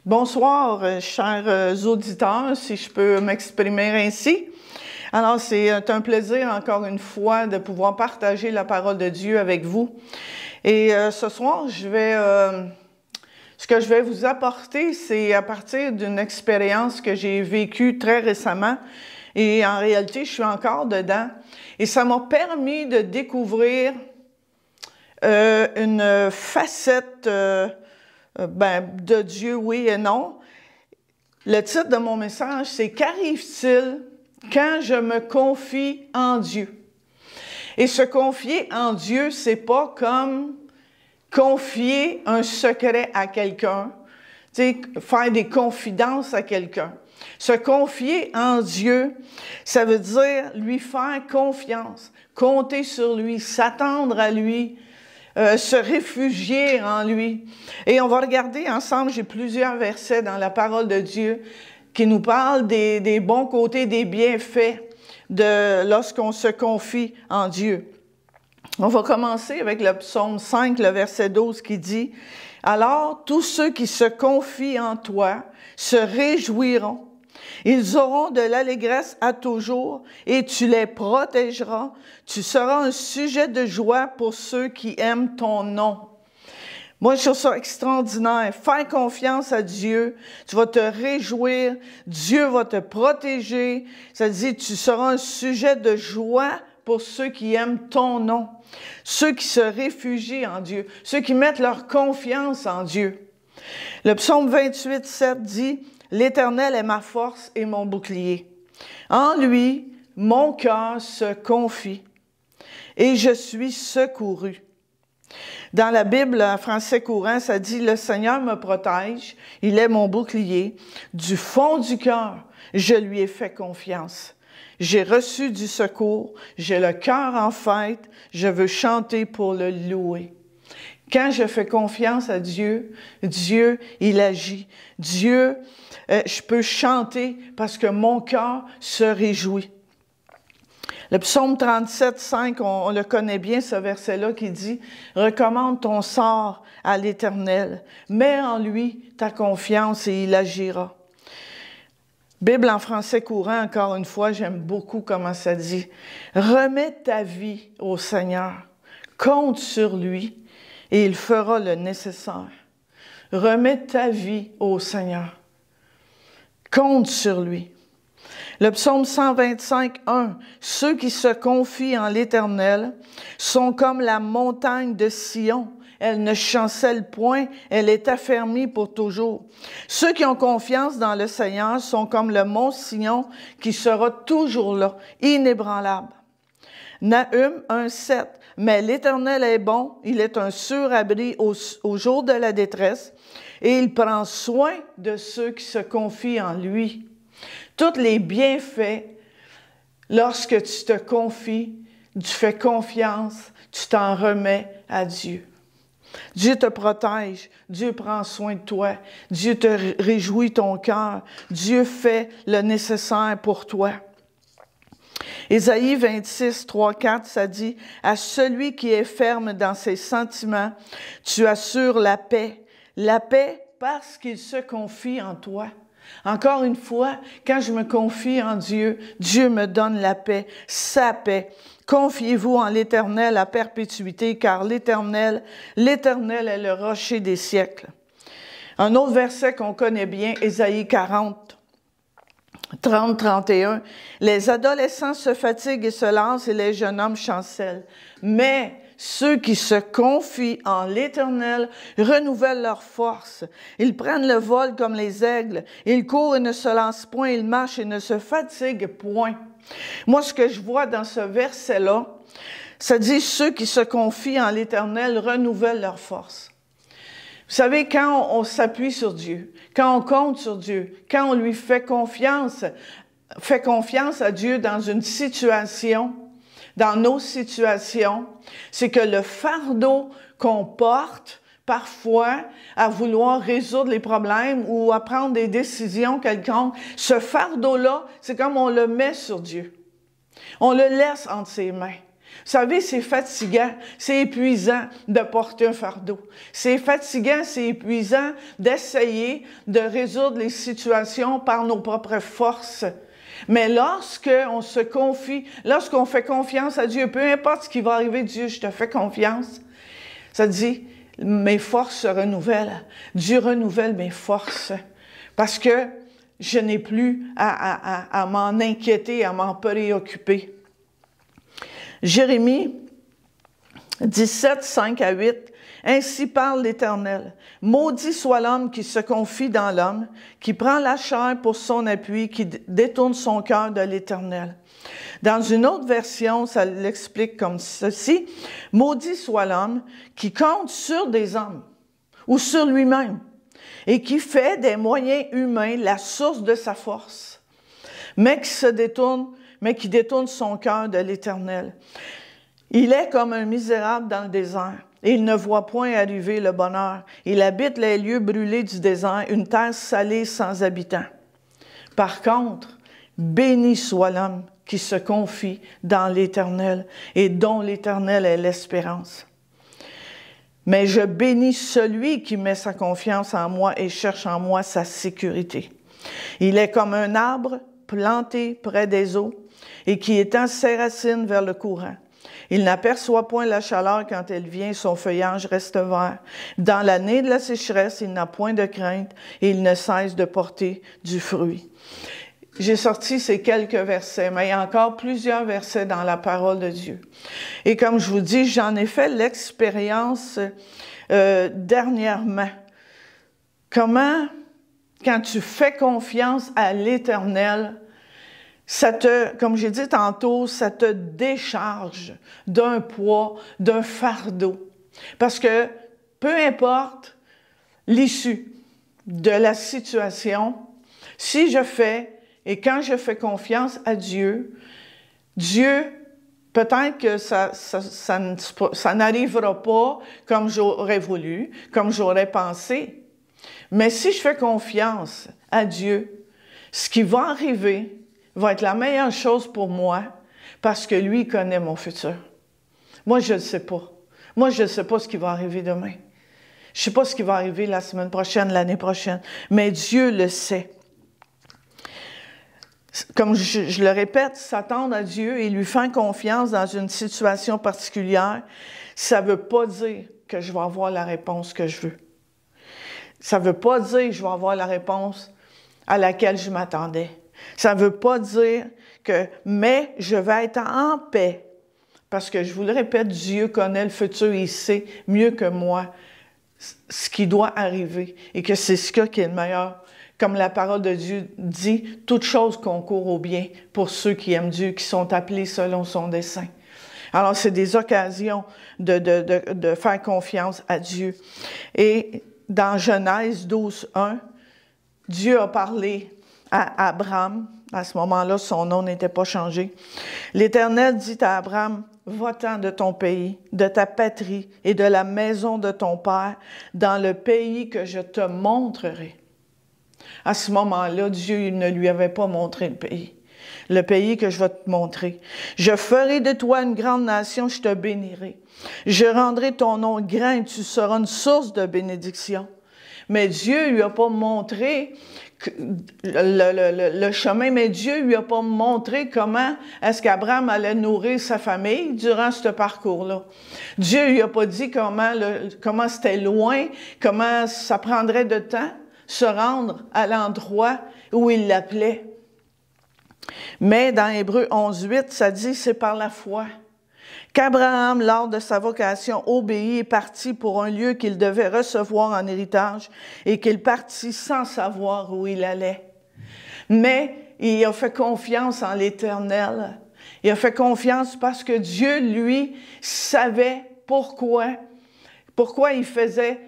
Bonsoir, chers auditeurs, si je peux m'exprimer ainsi. Alors, c'est un plaisir, encore une fois, de pouvoir partager la parole de Dieu avec vous. Et ce soir, ce que je vais vous apporter, c'est à partir d'une expérience que j'ai vécue très récemment. Et en réalité, je suis encore dedans. Et ça m'a permis de découvrir une facette de Dieu, oui et non. Le titre de mon message, c'est « Qu'arrive-t-il quand je me confie en Dieu? » Et se confier en Dieu, c'est pas comme confier un secret à quelqu'un, faire des confidences à quelqu'un. Se confier en Dieu, ça veut dire lui faire confiance, compter sur lui, s'attendre à lui, se réfugier en lui. Et on va regarder ensemble, j'ai plusieurs versets dans la parole de Dieu qui nous parlent des bons côtés, des bienfaits lorsqu'on se confie en Dieu. On va commencer avec le psaume 5, le verset 12 qui dit « Alors tous ceux qui se confient en toi se réjouiront. Ils auront de l'allégresse à toujours et tu les protégeras. Tu seras un sujet de joie pour ceux qui aiment ton nom. » Moi, je trouve ça extraordinaire. Faire confiance à Dieu, tu vas te réjouir, Dieu va te protéger. Ça dit, tu seras un sujet de joie pour ceux qui aiment ton nom, ceux qui se réfugient en Dieu, ceux qui mettent leur confiance en Dieu. Le psaume 28, 7 dit, « L'Éternel est ma force et mon bouclier. En lui, mon cœur se confie et je suis secouru. » Dans la Bible, en français courant, ça dit « Le Seigneur me protège, il est mon bouclier. Du fond du cœur, je lui ai fait confiance. J'ai reçu du secours, j'ai le cœur en fête, je veux chanter pour le louer. » Quand je fais confiance à Dieu, Dieu, il agit. Dieu, je peux chanter parce que mon cœur se réjouit. Le psaume 37, 5, on le connaît bien, ce verset-là qui dit « Recommande ton sort à l'Éternel, mets en lui ta confiance et il agira. » Bible en français courant, encore une fois, j'aime beaucoup comment ça dit. « Remets ta vie au Seigneur, compte sur lui et il fera le nécessaire. » Remets ta vie au Seigneur, compte sur lui. Le psaume 125, 1, « Ceux qui se confient en l'Éternel sont comme la montagne de Sion. Elle ne chancelle point, elle est affermie pour toujours. Ceux qui ont confiance dans le Seigneur sont comme le mont Sion qui sera toujours là, inébranlable. » Nahum 1, 7, « Mais l'Éternel est bon, il est un sûr abri au jour de la détresse, et il prend soin de ceux qui se confient en lui. » Tous les bienfaits, lorsque tu te confies, tu fais confiance, tu t'en remets à Dieu. Dieu te protège, Dieu prend soin de toi, Dieu te réjouit ton cœur, Dieu fait le nécessaire pour toi. Ésaïe 26, 3, 4, ça dit « À celui qui est ferme dans ses sentiments, tu assures la paix parce qu'il se confie en toi. » Encore une fois, quand je me confie en Dieu, Dieu me donne la paix, sa paix. Confiez-vous en l'Éternel à perpétuité, car l'Éternel est le rocher des siècles. Un autre verset qu'on connaît bien, Ésaïe 40, 30, 31. « Les adolescents se fatiguent et se lancent et les jeunes hommes chancellent. Mais ceux qui se confient en l'Éternel renouvellent leur force. Ils prennent le vol comme les aigles. Ils courent et ne se lancent point. Ils marchent et ne se fatiguent point. » Moi, ce que je vois dans ce verset-là, ça dit « Ceux qui se confient en l'Éternel renouvellent leur force. » Vous savez, quand on s'appuie sur Dieu, quand on compte sur Dieu, quand on lui fait confiance à Dieu dans une situation, dans nos situations, c'est que le fardeau qu'on porte parfois à vouloir résoudre les problèmes ou à prendre des décisions quelconques, ce fardeau-là, c'est comme on le met sur Dieu. On le laisse entre ses mains. Vous savez, c'est fatigant, c'est épuisant de porter un fardeau. C'est fatigant, c'est épuisant d'essayer de résoudre les situations par nos propres forces. Mais lorsqu'on se confie, lorsqu'on fait confiance à Dieu, peu importe ce qui va arriver, Dieu, je te fais confiance, ça dit, mes forces se renouvellent. Dieu renouvelle mes forces parce que je n'ai plus à m'en inquiéter, à m'en préoccuper. Jérémie 17, 5 à 8. Ainsi parle l'Éternel. Maudit soit l'homme qui se confie dans l'homme, qui prend la chair pour son appui, qui détourne son cœur de l'Éternel. Dans une autre version, ça l'explique comme ceci. Maudit soit l'homme qui compte sur des hommes ou sur lui-même et qui fait des moyens humains la source de sa force, mais qui détourne son cœur de l'Éternel. Il est comme un misérable dans le désert, et il ne voit point arriver le bonheur. Il habite les lieux brûlés du désert, une terre salée sans habitants. Par contre, béni soit l'homme qui se confie dans l'Éternel, et dont l'Éternel est l'espérance. Mais je bénis celui qui met sa confiance en moi et cherche en moi sa sécurité. Il est comme un arbre planté près des eaux, et qui étend ses racines vers le courant. Il n'aperçoit point la chaleur quand elle vient, son feuillage reste vert. Dans l'année de la sécheresse, il n'a point de crainte et il ne cesse de porter du fruit. J'ai sorti ces quelques versets, mais il y a encore plusieurs versets dans la parole de Dieu. Et comme je vous dis, j'en ai fait l'expérience dernièrement. Comment, quand tu fais confiance à l'Éternel, comme j'ai dit tantôt, ça te décharge d'un poids, d'un fardeau. Parce que peu importe l'issue de la situation, si je fais et quand je fais confiance à Dieu, Dieu, peut-être que ça n'arrivera pas comme j'aurais voulu, comme j'aurais pensé. Mais si je fais confiance à Dieu, ce qui va arriver va être la meilleure chose pour moi parce que lui connaît mon futur. Moi, je ne sais pas. Moi, je ne sais pas ce qui va arriver demain. Je ne sais pas ce qui va arriver la semaine prochaine, l'année prochaine. Mais Dieu le sait. Comme je le répète, s'attendre à Dieu et lui faire confiance dans une situation particulière, ça ne veut pas dire que je vais avoir la réponse que je veux. Ça ne veut pas dire que je vais avoir la réponse à laquelle je m'attendais. Ça ne veut pas dire que, mais je vais être en paix. Parce que, je vous le répète, Dieu connaît le futur, il sait mieux que moi ce qui doit arriver et que c'est ce qui est le meilleur. Comme la parole de Dieu dit, toute chose concourt au bien pour ceux qui aiment Dieu, qui sont appelés selon son dessein. Alors, c'est des occasions de faire confiance à Dieu. Et dans Genèse 12, 1, Dieu a parlé à Abraham. À ce moment-là, son nom n'était pas changé. L'Éternel dit à Abraham, « Va-t'en de ton pays, de ta patrie et de la maison de ton père, dans le pays que je te montrerai. » À ce moment-là, Dieu ne lui avait pas montré le pays que je vais te montrer. « Je ferai de toi une grande nation, je te bénirai. Je rendrai ton nom grand et tu seras une source de bénédiction. » Mais Dieu lui a pas montré le chemin, mais Dieu lui a pas montré comment est-ce qu'Abraham allait nourrir sa famille durant ce parcours-là. Dieu lui a pas dit comment c'était loin, comment ça prendrait de temps se rendre à l'endroit où il l'appelait. Mais dans Hébreux 11.8, ça dit, c'est par la foi qu'Abraham, lors de sa vocation, obéit et partit pour un lieu qu'il devait recevoir en héritage et qu'il partit sans savoir où il allait. Mais il a fait confiance en l'Éternel. Il a fait confiance parce que Dieu, lui, savait pourquoi il faisait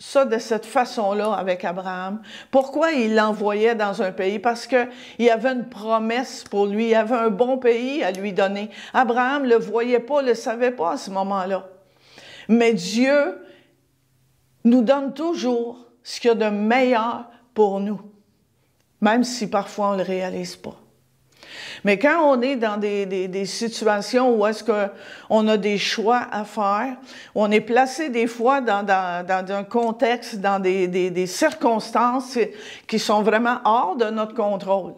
ça de cette façon-là avec Abraham. Pourquoi il l'envoyait dans un pays? Parce qu'il y avait une promesse pour lui, il y avait un bon pays à lui donner. Abraham ne le voyait pas, ne le savait pas à ce moment-là. Mais Dieu nous donne toujours ce qu'il y a de meilleur pour nous, même si parfois on ne le réalise pas. Mais quand on est dans des situations où est-ce qu'on a des choix à faire, on est placé des fois dans un contexte, dans des circonstances qui sont vraiment hors de notre contrôle.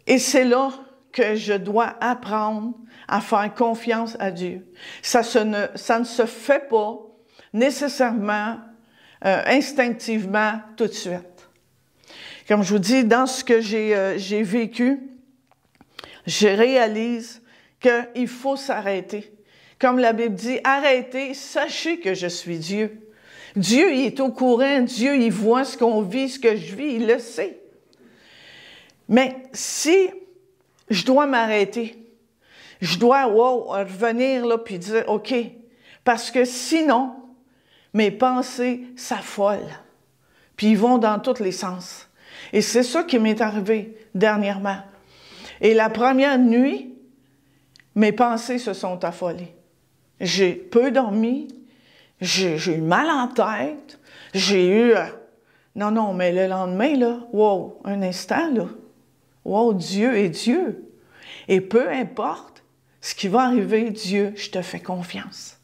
Et c'est là que je dois apprendre à faire confiance à Dieu. Ça ne se fait pas nécessairement, instinctivement, tout de suite. Comme je vous dis, dans ce que j'ai vécu, je réalise qu'il faut s'arrêter. Comme la Bible dit, arrêtez, sachez que je suis Dieu. Dieu, il est au courant, Dieu, il voit ce qu'on vit, ce que je vis, il le sait. Mais si je dois m'arrêter, je dois revenir là puis dire, OK, parce que sinon, mes pensées s'affolent, puis ils vont dans tous les sens. Et c'est ça qui m'est arrivé dernièrement. Et la première nuit, mes pensées se sont affolées. J'ai peu dormi, j'ai eu mal en tête, j'ai eu... Non, mais le lendemain, là, wow, un instant, là, wow, Dieu est Dieu. Et peu importe ce qui va arriver, Dieu, je te fais confiance.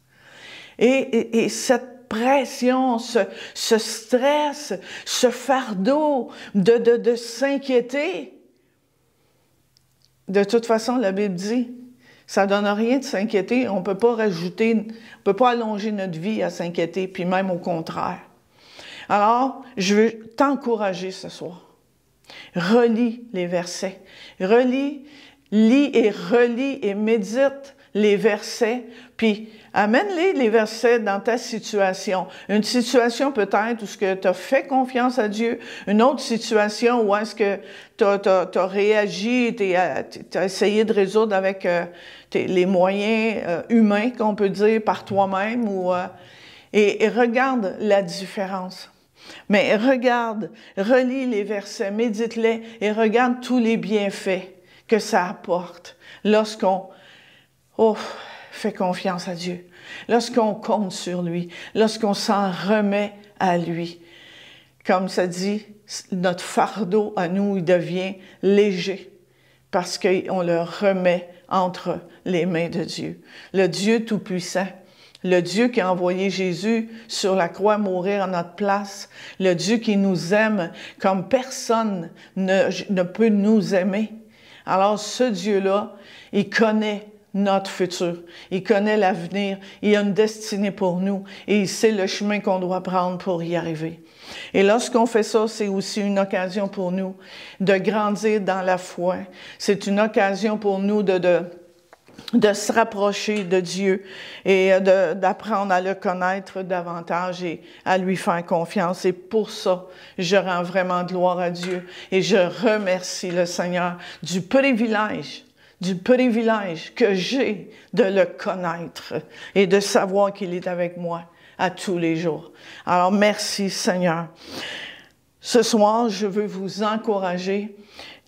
Et cette pression, ce stress, ce fardeau de s'inquiéter. De toute façon, la Bible dit, ça ne donne rien de s'inquiéter. On ne peut pas rajouter, on ne peut pas allonger notre vie à s'inquiéter, puis même au contraire. Alors, je veux t'encourager ce soir. Relis les versets. Lis et relis et médite les versets, puis amène-les, les versets, dans ta situation. Une situation peut-être où tu as fait confiance à Dieu, une autre situation où est-ce que tu as réagi, tu as essayé de résoudre avec les moyens humains, qu'on peut dire, par toi-même, et regarde la différence. Mais relis les versets, médite-les et regarde tous les bienfaits que ça apporte lorsqu'on fait confiance à Dieu, lorsqu'on compte sur lui, lorsqu'on s'en remet à lui. Comme ça dit, notre fardeau à nous, il devient léger parce qu'on le remet entre les mains de Dieu. Le Dieu Tout-Puissant, le Dieu qui a envoyé Jésus sur la croix mourir en notre place, le Dieu qui nous aime comme personne ne peut nous aimer. Alors ce Dieu-là, il connaît notre futur. Il connaît l'avenir. Il a une destinée pour nous et il sait le chemin qu'on doit prendre pour y arriver. Et lorsqu'on fait ça, c'est aussi une occasion pour nous de grandir dans la foi. C'est une occasion pour nous de se rapprocher de Dieu et d'apprendre à le connaître davantage et à lui faire confiance. Et pour ça, je rends vraiment gloire à Dieu et je remercie le Seigneur du privilège que j'ai de le connaître et de savoir qu'il est avec moi à tous les jours. Alors, merci Seigneur. Ce soir, je veux vous encourager.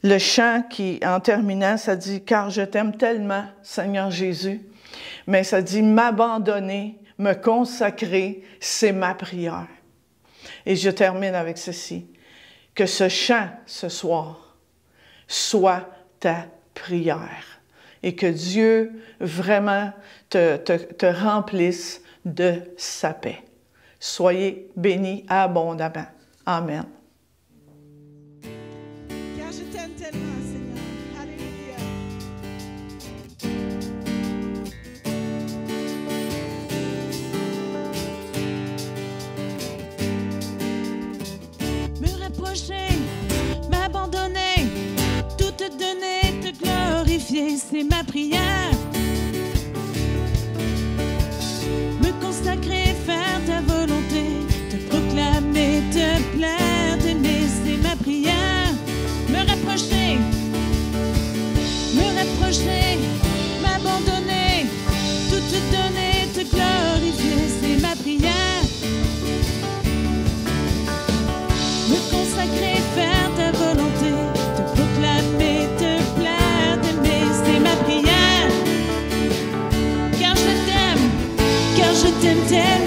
Le chant qui, en terminant, ça dit « Car je t'aime tellement, Seigneur Jésus », mais ça dit « M'abandonner, me consacrer, c'est ma prière ». Et je termine avec ceci. Que ce chant, ce soir, soit ta prière et que Dieu vraiment te remplisse de sa paix. Soyez bénis abondamment. Amen. Car je t'aime tellement, Seigneur. Alléluia. Me reprocher, m'abandonner, tout te donner, te glorifier, c'est ma prière. Me consacrer, faire ta volonté, te proclamer, te plaire, t'aimer, c'est ma prière. Me reprocher, m'abandonner, tout te donner, te glorifier, c'est ma prière. Me consacrer, faire ta volonté, te proclamer, te plaire, t'aimer, c'est ma prière. Car je t'aime tellement.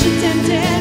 je t'aime tellement.